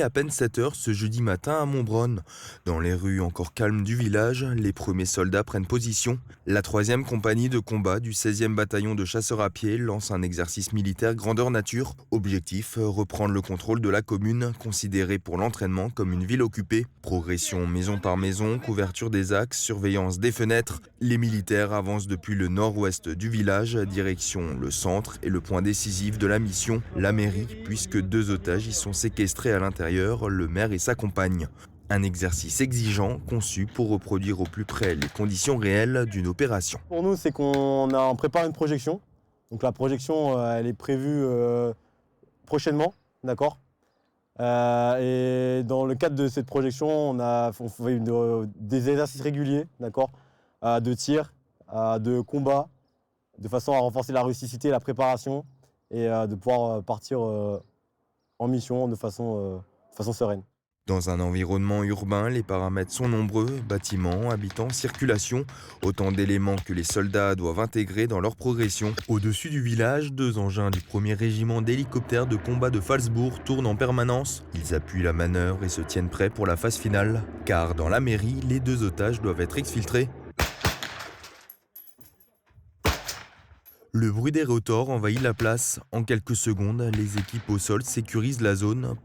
à peine 7 heures ce jeudi matin à Montbronne. Dans les rues encore calmes du village, les premiers soldats prennent position. La 3e compagnie de combat du 16e bataillon de chasseurs à pied lance un exercice militaire grandeur nature. Objectif, reprendre le contrôle de la commune, considérée pour l'entraînement comme une ville occupée. Progression maison par maison, couverture des axes, surveillance des fenêtres. Les militaires avancent depuis le nord-ouest du village, direction le centre et le point décisif de la mission, la mairie, puisque 2 otages y sont séquestrés à l'intérieur, le maire et sa compagne. Un exercice exigeant, conçu pour reproduire au plus près les conditions réelles d'une opération. Pour nous, c'est on prépare une projection. Donc la projection, elle est prévue prochainement, d'accord. Et dans le cadre de cette projection, on fait des exercices réguliers, d'accord, de tir, de combat, de façon à renforcer la rusticité, la préparation et de pouvoir partir en mission de façon sereine. Dans un environnement urbain, les paramètres sont nombreux, bâtiments, habitants, circulation, autant d'éléments que les soldats doivent intégrer dans leur progression. Au-dessus du village, 2 engins du 1er régiment d'hélicoptères de combat de Phalsbourg tournent en permanence. Ils appuient la manœuvre et se tiennent prêts pour la phase finale, car dans la mairie, les 2 otages doivent être exfiltrés. Le bruit des rotors envahit la place. En quelques secondes, les équipes au sol sécurisent la zone.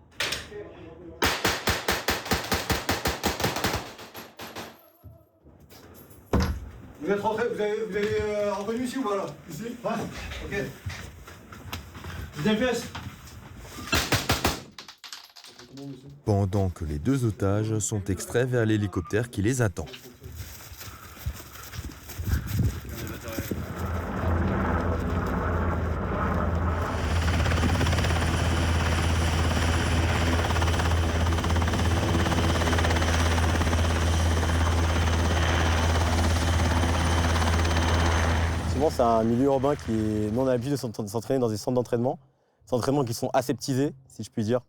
Vous êtes rentré, vous avez reconnu ici ou pas là? Ici? Ouais, ok. Deuxième pièce. Pendant que les 2 otages sont extraits vers l'hélicoptère qui les attend. Souvent, c'est un milieu urbain qui est non habitué de s'entraîner dans des centres d'entraînement. Des entraînements qui sont aseptisés, si je puis dire,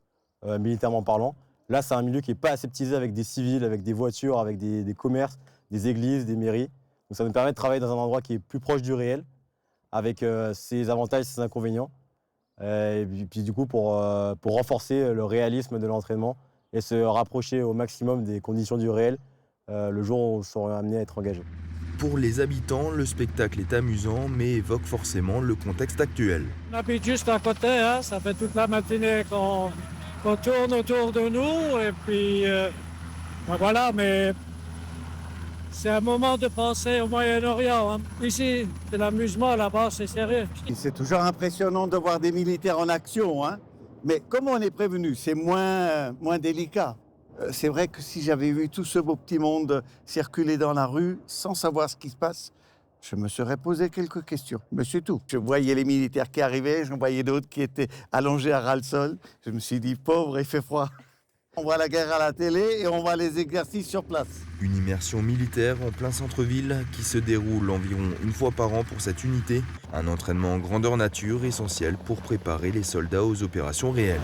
militairement parlant. Là, c'est un milieu qui n'est pas aseptisé avec des civils, avec des voitures, avec des commerces, des églises, des mairies. Donc ça nous permet de travailler dans un endroit qui est plus proche du réel, avec ses avantages et ses inconvénients. Et puis du coup, pour renforcer le réalisme de l'entraînement et se rapprocher au maximum des conditions du réel, le jour où on sera amené à être engagé. Pour les habitants, le spectacle est amusant, mais évoque forcément le contexte actuel. On habite juste à côté, hein. Ça fait toute la matinée qu'on tourne autour de nous. Et puis, ben voilà, mais c'est un moment de penser au Moyen-Orient. Hein. Ici, c'est l'amusement, là-bas, c'est sérieux. C'est toujours impressionnant de voir des militaires en action, hein. Mais comme on est prévenu, c'est moins délicat. C'est vrai que si j'avais vu tout ce beau petit monde circuler dans la rue sans savoir ce qui se passe, je me serais posé quelques questions. Mais c'est tout. Je voyais les militaires qui arrivaient, je voyais d'autres qui étaient allongés à ras-le-sol. Je me suis dit, pauvre, il fait froid. On voit la guerre à la télé et on voit les exercices sur place. Une immersion militaire en plein centre-ville qui se déroule environ 1 fois par an pour cette unité. Un entraînement en grandeur nature essentiel pour préparer les soldats aux opérations réelles.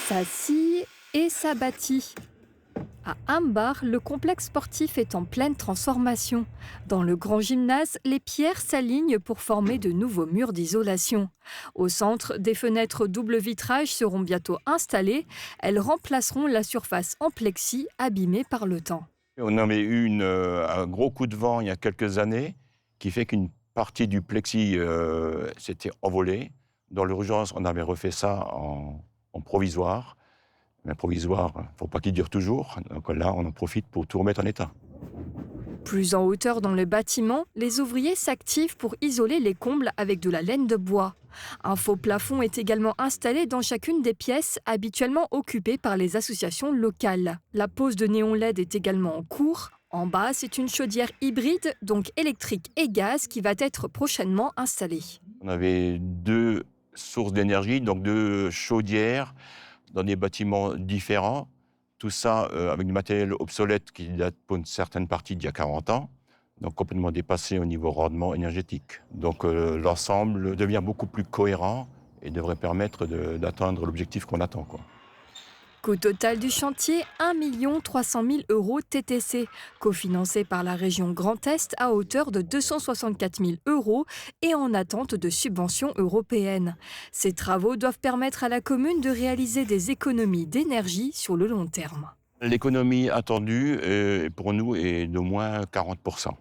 Ça scie et ça bâtit. À Ambar, le complexe sportif est en pleine transformation. Dans le grand gymnase, les pierres s'alignent pour former de nouveaux murs d'isolation. Au centre, des fenêtres double vitrage seront bientôt installées. Elles remplaceront la surface en plexi abîmée par le temps. On avait eu un gros coup de vent il y a quelques années qui fait qu'une partie du plexi s'était envolée. Dans l'urgence, on avait refait ça en provisoire. Mais provisoire, il ne faut pas qu'il dure toujours. Donc là, on en profite pour tout remettre en état. Plus en hauteur dans le bâtiment, les ouvriers s'activent pour isoler les combles avec de la laine de bois. Un faux plafond est également installé dans chacune des pièces habituellement occupées par les associations locales. La pose de néon LED est également en cours. En bas, c'est une chaudière hybride, donc électrique et gaz, qui va être prochainement installée. On avait 2 sources d'énergie, donc 2 chaudières dans des bâtiments différents. Tout ça avec du matériel obsolète qui date pour une certaine partie d'il y a 40 ans, donc complètement dépassé au niveau rendement énergétique. Donc l'ensemble devient beaucoup plus cohérent et devrait permettre d'atteindre l'objectif qu'on attend, quoi. Coût total du chantier, 1 300 000 € TTC, cofinancé par la région Grand Est à hauteur de 264 000 € et en attente de subventions européennes. Ces travaux doivent permettre à la commune de réaliser des économies d'énergie sur le long terme. L'économie attendue, pour nous, est d'au moins 40%.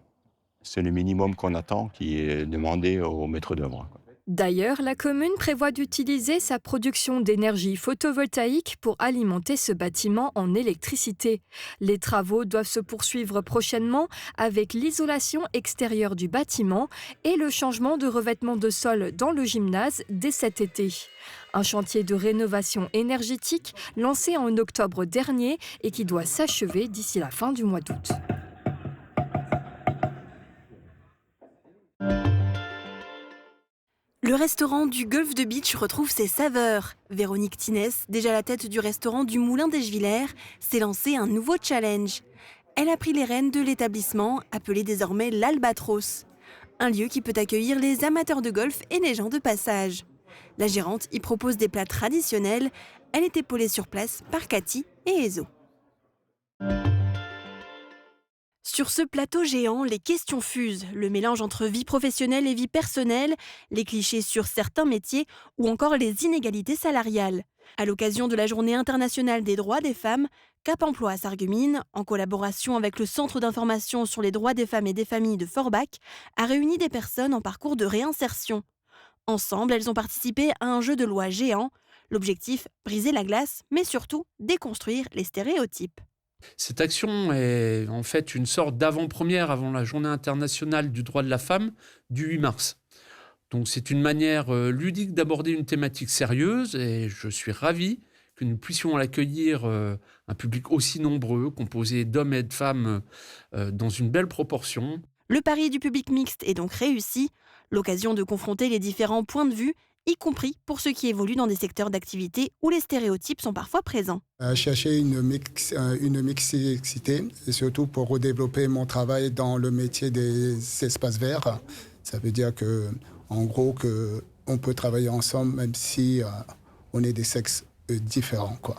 C'est le minimum qu'on attend, qui est demandé au maître d'œuvre. D'ailleurs, la commune prévoit d'utiliser sa production d'énergie photovoltaïque pour alimenter ce bâtiment en électricité. Les travaux doivent se poursuivre prochainement avec l'isolation extérieure du bâtiment et le changement de revêtement de sol dans le gymnase dès cet été. Un chantier de rénovation énergétique lancé en octobre dernier et qui doit s'achever d'ici la fin du mois d'août. Le restaurant du Golfe de Beach retrouve ses saveurs. Véronique Tinès, déjà à la tête du restaurant du Moulin des Juilaires, s'est lancé un nouveau challenge. Elle a pris les rênes de l'établissement, appelé désormais l'Albatros. Un lieu qui peut accueillir les amateurs de golf et les gens de passage. La gérante y propose des plats traditionnels. Elle est épaulée sur place par Cathy et Ezo. Sur ce plateau géant, les questions fusent, le mélange entre vie professionnelle et vie personnelle, les clichés sur certains métiers ou encore les inégalités salariales. À l'occasion de la Journée internationale des droits des femmes, Cap Emploi à Sarreguemines, en collaboration avec le Centre d'information sur les droits des femmes et des familles de Forbach, a réuni des personnes en parcours de réinsertion. Ensemble, elles ont participé à un jeu de loi géant. L'objectif, briser la glace, mais surtout déconstruire les stéréotypes. Cette action est en fait une sorte d'avant-première avant la Journée internationale du droit de la femme du 8 mars. Donc c'est une manière ludique d'aborder une thématique sérieuse et je suis ravi que nous puissions accueillir un public aussi nombreux, composé d'hommes et de femmes dans une belle proportion. Le pari du public mixte est donc réussi, l'occasion de confronter les différents points de vue, y compris pour ceux qui évoluent dans des secteurs d'activité où les stéréotypes sont parfois présents. Chercher une mixité, et surtout pour redévelopper mon travail dans le métier des espaces verts. Ça veut dire que, en gros, qu'on peut travailler ensemble même si on est des sexes différents, quoi.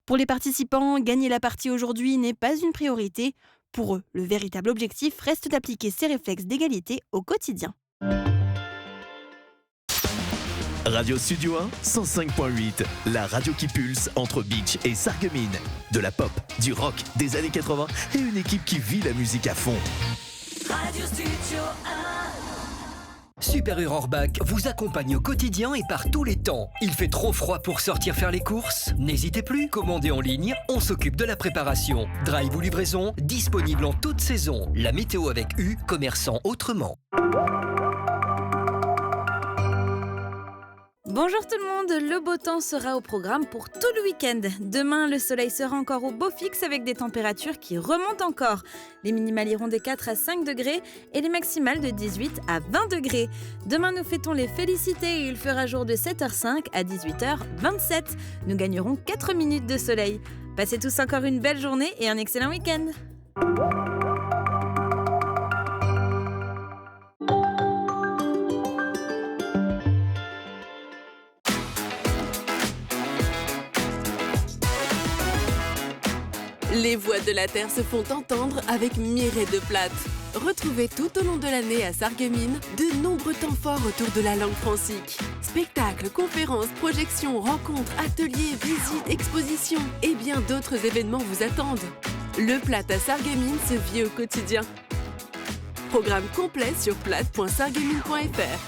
Pour les participants, gagner la partie aujourd'hui n'est pas une priorité. Pour eux, le véritable objectif reste d'appliquer ces réflexes d'égalité au quotidien. Radio Studio 1, 105.8, la radio qui pulse entre Beach et Sarreguemines. De la pop, du rock, des années 80 et une équipe qui vit la musique à fond. Radio Studio 1. Super U Rohrbach vous accompagne au quotidien et par tous les temps. Il fait trop froid pour sortir faire les courses? N'hésitez plus, commandez en ligne, on s'occupe de la préparation. Drive ou livraison, disponible en toute saison. La météo avec U, commerçant autrement. Bonjour tout le monde, le beau temps sera au programme pour tout le week-end. Demain, le soleil sera encore au beau fixe avec des températures qui remontent encore. Les minimales iront des 4 à 5 degrés et les maximales de 18 à 20 degrés. Demain, nous fêtons les félicités et il fera jour de 7h05 à 18h27. Nous gagnerons 4 minutes de soleil. Passez tous encore une belle journée et un excellent week-end. Les voix de la Terre se font entendre avec Mireille de Plate. Retrouvez tout au long de l'année à Sarreguemines de nombreux temps forts autour de la langue francique. Spectacles, conférences, projections, rencontres, ateliers, visites, expositions et bien d'autres événements vous attendent. Le Plate à Sarreguemines se vit au quotidien. Programme complet sur plate.sarreguemines.fr.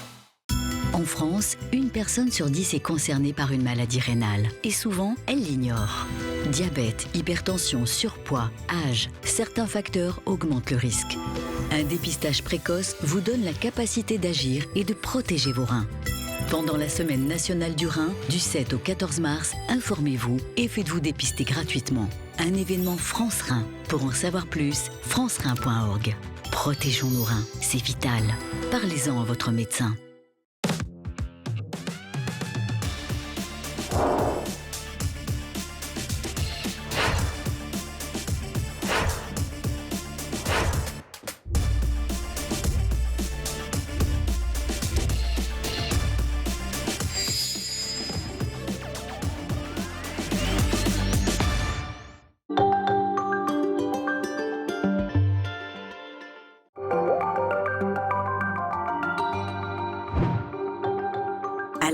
En France, 1 personne sur 10 est concernée par une maladie rénale. Et souvent, elle l'ignore. Diabète, hypertension, surpoids, âge, certains facteurs augmentent le risque. Un dépistage précoce vous donne la capacité d'agir et de protéger vos reins. Pendant la Semaine nationale du rein, du 7 au 14 mars, informez-vous et faites-vous dépister gratuitement. Un événement France Rein. Pour en savoir plus, francerein.org. Protégeons nos reins, c'est vital. Parlez-en à votre médecin.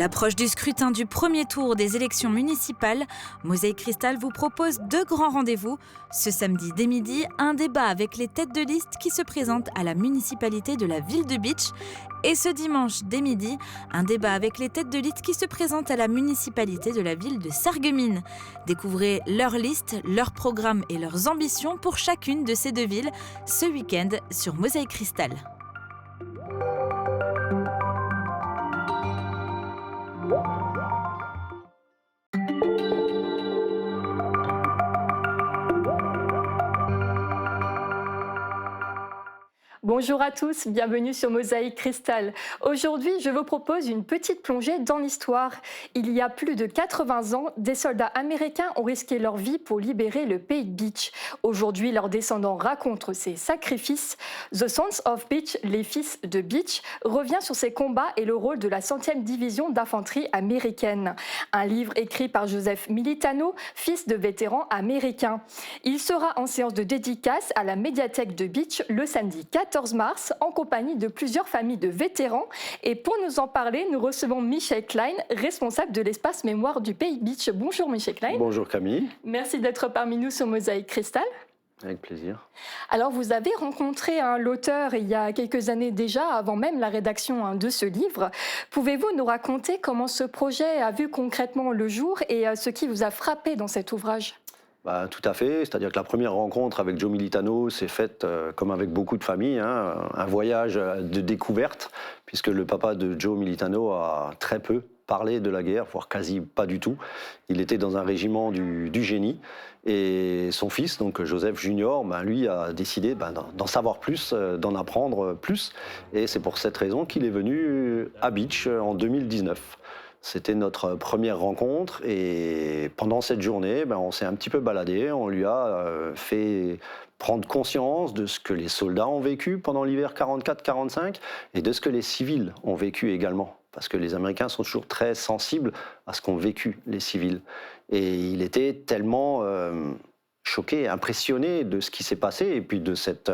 l'approche du scrutin du premier tour des élections municipales, Mosaïque Cristal vous propose 2 grands rendez-vous. Ce samedi dès midi, un débat avec les têtes de liste qui se présentent à la municipalité de la ville de Beach. Et ce dimanche dès midi, un débat avec les têtes de liste qui se présentent à la municipalité de la ville de Sarreguemines. Découvrez leur liste, leur programme et leurs ambitions pour chacune de ces 2 villes ce week-end sur Mosaïque Cristal. Bonjour à tous, bienvenue sur Mosaïque Cristal. Aujourd'hui, je vous propose une petite plongée dans l'histoire. Il y a plus de 80 ans, des soldats américains ont risqué leur vie pour libérer le pays de Beach. Aujourd'hui, leurs descendants racontent ces sacrifices. The Sons of Beach, les fils de Beach, revient sur ces combats et le rôle de la 100e division d'infanterie américaine. Un livre écrit par Joseph Militano, fils de vétérans américains. Il sera en séance de dédicace à la médiathèque de Beach le samedi 14 mars en compagnie de plusieurs familles de vétérans. Et pour nous en parler, nous recevons Michel Klein, responsable de l'espace mémoire du Pays Beach. Bonjour Michel Klein. Bonjour Camille. Merci d'être parmi nous sur Mosaïque Cristal. Avec plaisir. Alors vous avez rencontré l'auteur il y a quelques années déjà, avant même la rédaction de ce livre. Pouvez-vous nous raconter comment ce projet a vu concrètement le jour et ce qui vous a frappé dans cet ouvrage ? Tout à fait, c'est-à-dire que la première rencontre avec Joe Militano s'est faite, comme avec beaucoup de familles, un voyage de découverte, puisque le papa de Joe Militano a très peu parlé de la guerre, voire quasi pas du tout. Il était dans un régiment du génie, et son fils, donc Joseph Junior, lui a décidé d'en savoir plus, d'en apprendre plus, et c'est pour cette raison qu'il est venu à Beach en 2019. C'était notre première rencontre et pendant cette journée, on s'est un petit peu baladé. On lui a fait prendre conscience de ce que les soldats ont vécu pendant l'hiver 44-45 et de ce que les civils ont vécu également. Parce que les Américains sont toujours très sensibles à ce qu'ont vécu les civils. Et il était tellement choqué, impressionné de ce qui s'est passé et puis de cette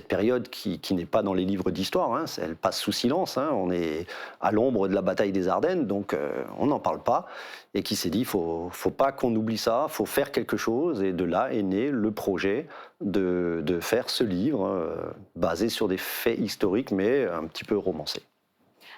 période qui n'est pas dans les livres d'histoire. Elle passe sous silence. On est à l'ombre de la bataille des Ardennes, donc on n'en parle pas. Et qui s'est dit, il faut pas qu'on oublie ça, il faut faire quelque chose. Et de là est né le projet de faire ce livre basé sur des faits historiques, mais un petit peu romancés.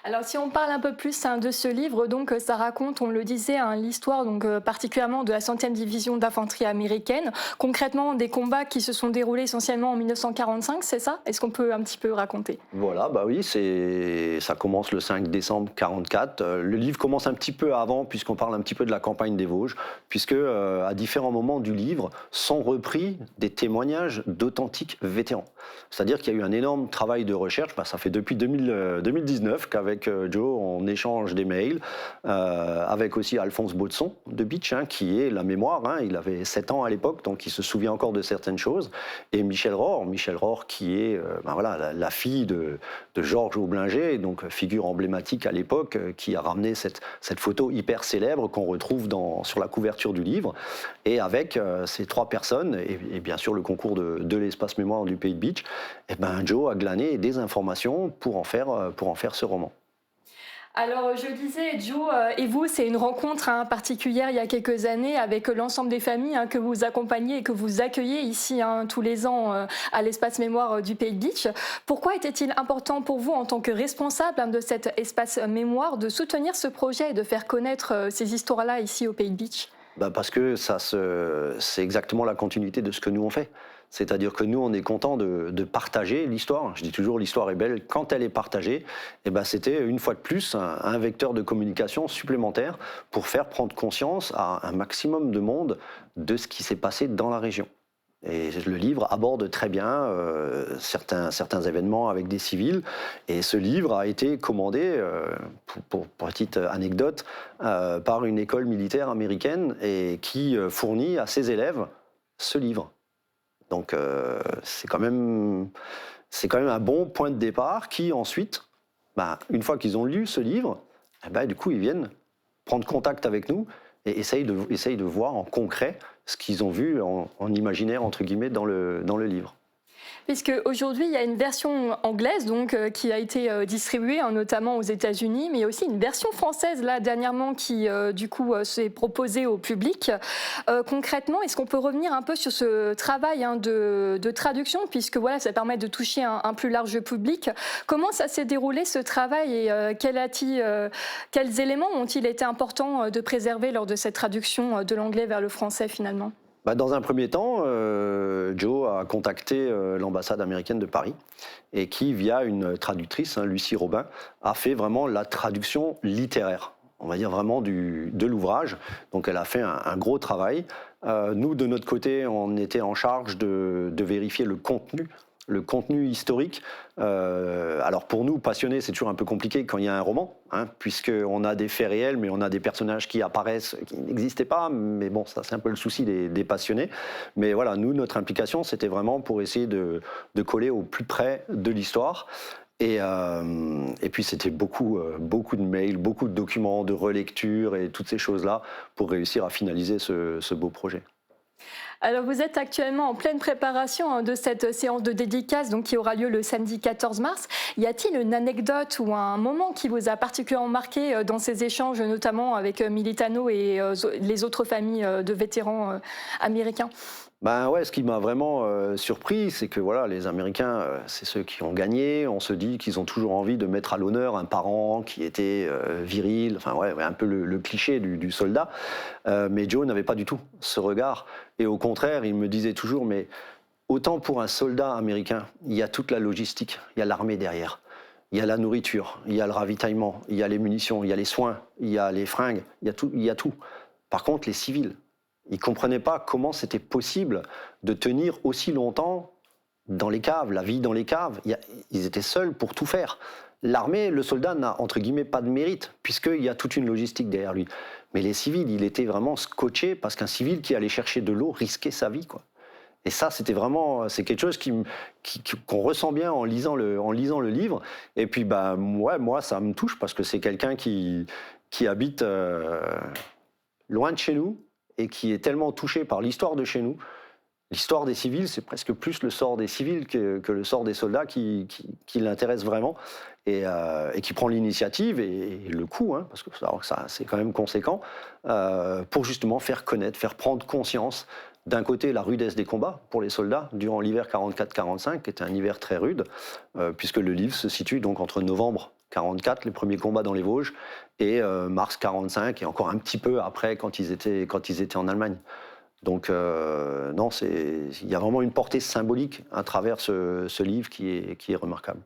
Alors si on parle un peu plus de ce livre, donc ça raconte, on le disait, l'histoire particulièrement de la 100e division d'infanterie américaine, concrètement des combats qui se sont déroulés essentiellement en 1945, c'est ça ? Est-ce qu'on peut un petit peu raconter ? Voilà, oui, ça commence le 5 décembre 1944. Le livre commence un petit peu avant, puisqu'on parle un petit peu de la campagne des Vosges, puisque à différents moments du livre sont repris des témoignages d'authentiques vétérans. C'est-à-dire qu'il y a eu un énorme travail de recherche, ça fait depuis 2019 qu'avec Joe, on échange des mails, avec aussi Alphonse Baudson de Beach, qui est la mémoire. Il avait 7 ans à l'époque, donc il se souvient encore de certaines choses. Et Michel Rohr qui est la fille de Georges Aublinger, donc figure emblématique à l'époque, qui a ramené cette photo hyper célèbre qu'on retrouve sur la couverture du livre. Et avec ces 3 personnes, et bien sûr le concours de l'espace mémoire du Pays de Beach, Joe a glané des informations pour en faire ce roman. Alors, je disais, Joe et vous, c'est une rencontre particulière il y a quelques années avec l'ensemble des familles que vous accompagnez et que vous accueillez ici tous les ans à l'espace mémoire du Pays de Beach. Pourquoi était-il important pour vous, en tant que responsable de cet espace mémoire, de soutenir ce projet et de faire connaître ces histoires-là ici au Pays de Beach ? Parce que c'est exactement la continuité de ce que nous on fait. C'est-à-dire que nous, on est content de partager l'histoire. Je dis toujours, l'histoire est belle quand elle est partagée. Et c'était une fois de plus un vecteur de communication supplémentaire pour faire prendre conscience à un maximum de monde de ce qui s'est passé dans la région. Et le livre aborde très bien certains événements avec des civils. Et ce livre a été commandé, pour petite anecdote, par une école militaire américaine et qui fournit à ses élèves ce livre. Donc c'est quand même un bon point de départ qui ensuite, une fois qu'ils ont lu ce livre, du coup ils viennent prendre contact avec nous et essayent de voir en concret ce qu'ils ont vu en imaginaire entre guillemets dans le livre. puisque aujourd'hui il y a une version anglaise donc qui a été distribuée notamment aux États-Unis, mais il y a aussi une version française là dernièrement qui du coup s'est proposée au public. Concrètement, est-ce qu'on peut revenir un peu sur ce travail de traduction, puisque voilà, ça permet de toucher un plus large public. Comment ça s'est déroulé ce travail et quels éléments ont-ils été importants de préserver lors de cette traduction de l'anglais vers le français finalement? Dans un premier temps, Joe a contacté l'ambassade américaine de Paris et qui, via une traductrice, Lucie Robin, a fait vraiment la traduction littéraire, on va dire vraiment de l'ouvrage. Donc elle a fait un gros travail. Nous, de notre côté, on était en charge de vérifier le contenu historique. Alors pour nous, passionnés, c'est toujours un peu compliqué quand il y a un roman, puisqu'on a des faits réels, mais on a des personnages qui apparaissent, qui n'existaient pas. Mais bon, ça c'est un peu le souci des passionnés. Mais voilà, nous, notre implication, c'était vraiment pour essayer de coller au plus près de l'histoire. Et puis c'était beaucoup de mails, beaucoup de documents, de relectures et toutes ces choses-là pour réussir à finaliser ce beau projet. Alors vous êtes actuellement en pleine préparation de cette séance de dédicace donc, qui aura lieu le samedi 14 mars. Y a-t-il une anecdote ou un moment qui vous a particulièrement marqué dans ces échanges, notamment avec Militano et les autres familles de vétérans américains ? Ouais, ce qui m'a vraiment surpris, c'est que voilà, les Américains, c'est ceux qui ont gagné. On se dit qu'ils ont toujours envie de mettre à l'honneur un parent qui était viril, enfin ouais, un peu le cliché du soldat. Mais Joe n'avait pas du tout ce regard. Et au contraire, il me disait toujours, mais autant pour un soldat américain, il y a toute la logistique, il y a l'armée derrière. Il y a la nourriture, il y a le ravitaillement, il y a les munitions, il y a les soins, il y a les fringues, il y a tout. Par contre, les civils, ils ne comprenaient pas comment c'était possible de tenir aussi longtemps dans les caves, la vie dans les caves. Ils étaient seuls pour tout faire. L'armée, le soldat n'a entre guillemets pas de mérite, puisqu'il y a toute une logistique derrière lui. Mais les civils, il était vraiment scotché, parce qu'un civil qui allait chercher de l'eau risquait sa vie, quoi. Et ça, c'est quelque chose qu'on ressent bien en lisant le livre. Et puis, moi, ça me touche, parce que c'est quelqu'un qui habite loin de chez nous, et qui est tellement touché par l'histoire de chez nous. L'histoire des civils, c'est presque plus le sort des civils que le sort des soldats qui l'intéresse vraiment, et qui prend l'initiative et le coût, parce que ça c'est quand même conséquent, pour justement faire connaître, faire prendre conscience, d'un côté la rudesse des combats pour les soldats durant l'hiver 44-45, qui était un hiver très rude, puisque le livre se situe donc entre novembre 44, les premiers combats dans les Vosges, et mars 45, et encore un petit peu après quand ils étaient en Allemagne. Donc non, il y a vraiment une portée symbolique à travers ce livre qui est remarquable.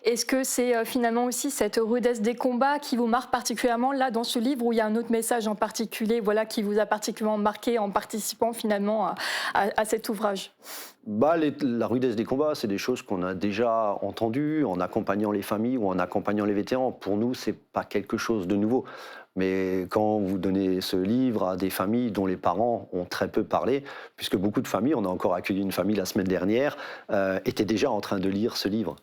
Est-ce que c'est finalement aussi cette rudesse des combats qui vous marque particulièrement là dans ce livre, où il y a un autre message en particulier qui vous a particulièrement marqué en participant finalement à cet ouvrage ? La rudesse des combats, c'est des choses qu'on a déjà entendues en accompagnant les familles ou en accompagnant les vétérans. Pour nous, c'est pas quelque chose de nouveau. Mais quand vous donnez ce livre à des familles dont les parents ont très peu parlé, puisque beaucoup de familles, on a encore accueilli une famille la semaine dernière, étaient déjà en train de lire ce livre.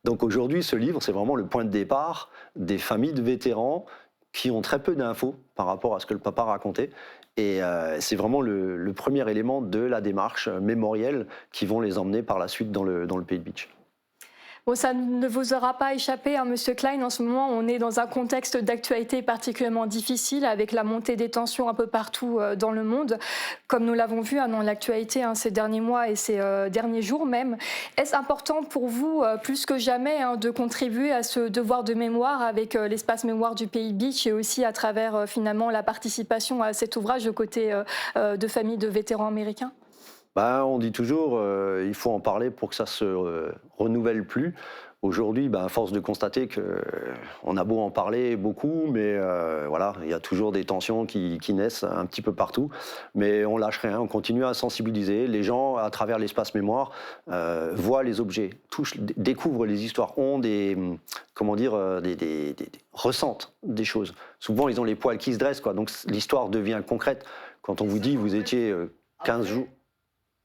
Donc aujourd'hui, ce livre, c'est vraiment le point de départ des familles de vétérans qui ont très peu d'infos par rapport à ce que le papa racontait. Et c'est vraiment le premier élément de la démarche mémorielle qui vont les emmener par la suite dans le Pays de Bitche. Bon, ça ne vous aura pas échappé, Monsieur Klein. En ce moment, on est dans un contexte d'actualité particulièrement difficile, avec la montée des tensions un peu partout dans le monde, comme nous l'avons vu dans l'actualité ces derniers mois et ces derniers jours même. Est-ce important pour vous, plus que jamais, de contribuer à ce devoir de mémoire avec l'espace mémoire du Pays Bitche, et aussi à travers finalement la participation à cet ouvrage aux côtés de familles de vétérans américains ? On dit toujours il faut en parler pour que ça se renouvelle plus. Aujourd'hui, à force de constater qu'on a beau en parler beaucoup, mais voilà, il y a toujours des tensions qui naissent un petit peu partout. Mais on lâche rien, on continue à sensibiliser. Les gens, à travers l'espace mémoire, voient les objets, découvrent les histoires, ont ressentent des choses. Souvent, ils ont les poils qui se dressent, quoi. Donc l'histoire devient concrète. Quand on vous dit vous étiez 15 jours...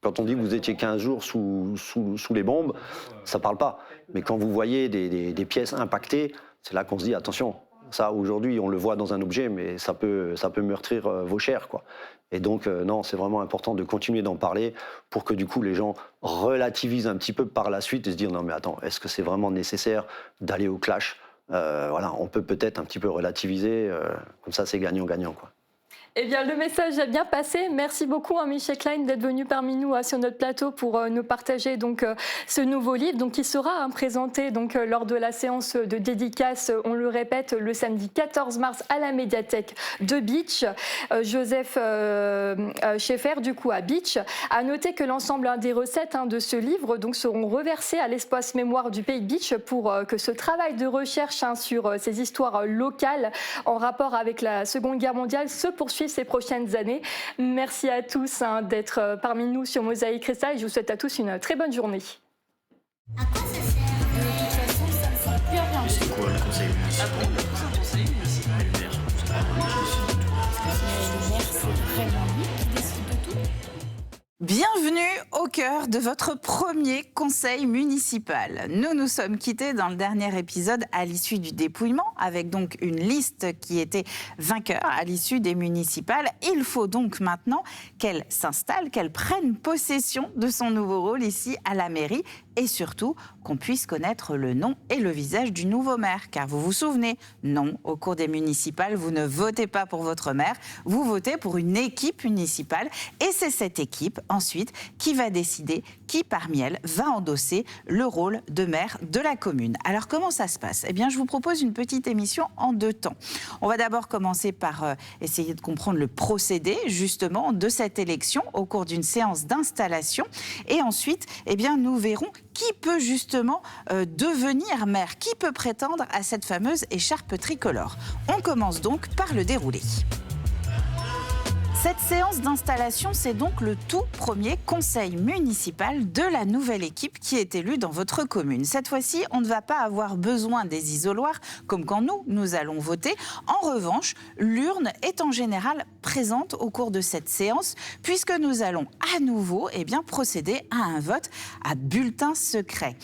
Quand on dit que vous étiez 15 jours sous les bombes, ça ne parle pas. Mais quand vous voyez des pièces impactées, c'est là qu'on se dit attention, Ça, aujourd'hui, on le voit dans un objet, mais ça peut meurtrir vos chairs, quoi. Et donc, non, c'est vraiment important de continuer d'en parler pour que, du coup, les gens relativisent un petit peu par la suite et se dire, non, mais attends, est-ce que c'est vraiment nécessaire d'aller au clash ? Voilà, on peut peut-être un petit peu relativiser, comme ça, c'est gagnant-gagnant, quoi. Eh bien, le message a bien passé. Merci beaucoup, Michel Klein, d'être venu parmi nous sur notre plateau pour nous partager donc ce nouveau livre, donc qui sera présenté donc lors de la séance de dédicace. On le répète, le samedi 14 mars à la médiathèque de Beach. Joseph Schaeffer, du coup, à Beach. À noter que l'ensemble des recettes de ce livre donc seront reversées à l'espace mémoire du Pays de Beach pour que ce travail de recherche sur ces histoires locales en rapport avec la Seconde Guerre mondiale se poursuive ces prochaines années. Merci à tous d'être parmi nous sur Mosaïque Cristal et je vous souhaite à tous une très bonne journée. À quoi ça sert ? De toute façon, ça ne sert plus à rien. C'est quoi le conseil municipal ? Ah bon, le conseil municipal. Le maire, c'est pas moi qui décide de tout. Mais le maire, c'est vraiment lui qui décide de tout. Bienvenue au cœur de votre premier conseil municipal. Nous nous sommes quittés dans le dernier épisode à l'issue du dépouillement, avec donc une liste qui était vainqueur à l'issue des municipales. Il faut donc maintenant qu'elle s'installe, qu'elle prenne possession de son nouveau rôle ici à la mairie et surtout qu'on puisse connaître le nom et le visage du nouveau maire. Car vous vous souvenez, non, au cours des municipales, vous ne votez pas pour votre maire, vous votez pour une équipe municipale et c'est cette équipe ensuite qui va décider qui parmi elles va endosser le rôle de maire de la commune. Alors comment ça se passe ? Eh bien je vous propose une petite émission en 2 temps. On va d'abord commencer par essayer de comprendre le procédé justement de cette élection au cours d'une séance d'installation et ensuite eh bien, nous verrons qui peut justement devenir maire, qui peut prétendre à cette fameuse écharpe tricolore. On commence donc par le déroulé. Cette séance d'installation, c'est donc le tout premier conseil municipal de la nouvelle équipe qui est élue dans votre commune. Cette fois-ci, on ne va pas avoir besoin des isoloirs comme quand nous allons voter. En revanche, l'urne est en général présente au cours de cette séance puisque nous allons à nouveau procéder à un vote à bulletin secret.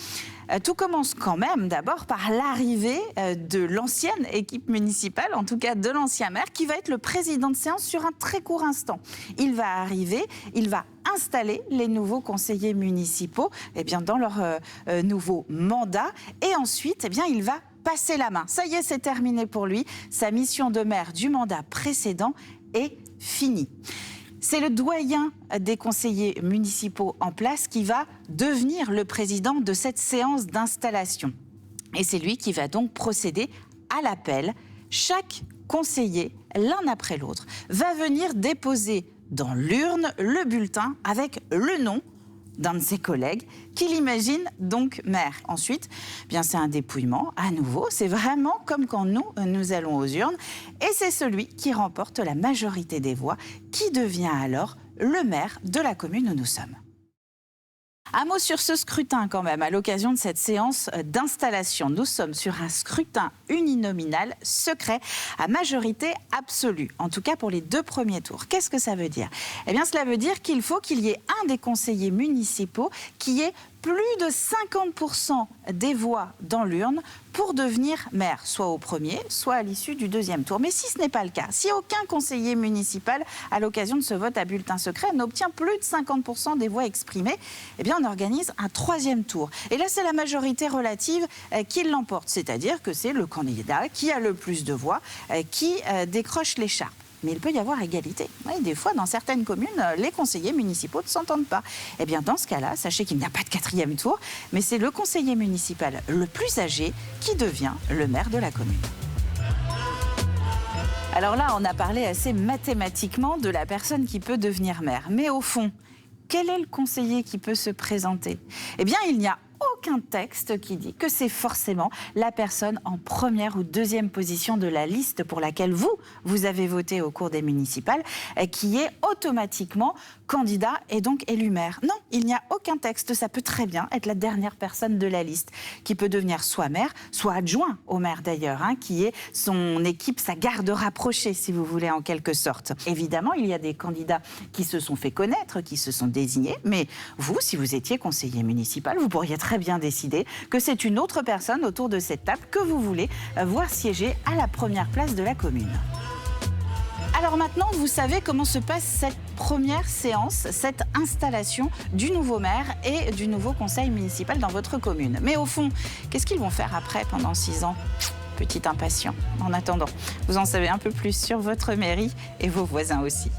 Tout commence quand même d'abord par l'arrivée de l'ancienne équipe municipale, en tout cas de l'ancien maire, qui va être le président de séance sur un très court instant. Il va arriver, il va installer les nouveaux conseillers municipaux dans leur nouveau mandat et ensuite il va passer la main. Ça y est, c'est terminé pour lui. Sa mission de maire du mandat précédent est finie. C'est le doyen des conseillers municipaux en place qui va devenir le président de cette séance d'installation. Et c'est lui qui va donc procéder à l'appel. Chaque conseiller, l'un après l'autre, va venir déposer dans l'urne le bulletin avec le nom d'un de ses collègues qu'il imagine donc maire. Ensuite, c'est un dépouillement à nouveau. C'est vraiment comme quand nous allons aux urnes. Et c'est celui qui remporte la majorité des voix qui devient alors le maire de la commune où nous sommes. Un mot sur ce scrutin quand même, à l'occasion de cette séance d'installation. Nous sommes sur un scrutin uninominal secret à majorité absolue, en tout cas pour les 2 premiers tours. Qu'est-ce que ça veut dire ? Cela veut dire qu'il faut qu'il y ait un des conseillers municipaux qui ait plus de 50% des voix dans l'urne pour devenir maire, soit au premier, soit à l'issue du 2e tour. Mais si ce n'est pas le cas, si aucun conseiller municipal, à l'occasion de ce vote à bulletin secret, n'obtient plus de 50% des voix exprimées, on organise un 3e tour. Et là, c'est la majorité relative qui l'emporte, c'est-à-dire que c'est le candidat qui a le plus de voix qui décroche l'écharpe. Mais il peut y avoir égalité. Oui, des fois, dans certaines communes, les conseillers municipaux ne s'entendent pas. Dans ce cas-là, sachez qu'il n'y a pas de 4e tour, mais c'est le conseiller municipal le plus âgé qui devient le maire de la commune. Alors là, on a parlé assez mathématiquement de la personne qui peut devenir maire. Mais au fond, quel est le conseiller qui peut se présenter ? Il n'y a aucun texte qui dit que c'est forcément la personne en première ou 2e position de la liste pour laquelle vous avez voté au cours des municipales qui est automatiquement candidat et donc élu maire. Non, il n'y a aucun texte. Ça peut très bien être la dernière personne de la liste qui peut devenir soit maire, soit adjoint au maire d'ailleurs, qui est son équipe, sa garde rapprochée, si vous voulez, en quelque sorte. Évidemment, il y a des candidats qui se sont fait connaître, qui se sont désignés, mais vous, si vous étiez conseiller municipal, vous pourriez très bien bien décidé que c'est une autre personne autour de cette table que vous voulez voir siéger à la première place de la commune. Alors maintenant, vous savez comment se passe cette première séance, cette installation du nouveau maire et du nouveau conseil municipal dans votre commune. Mais au fond, qu'est-ce qu'ils vont faire après pendant 6 ans ? Petit impatient. En attendant, vous en savez un peu plus sur votre mairie et vos voisins aussi.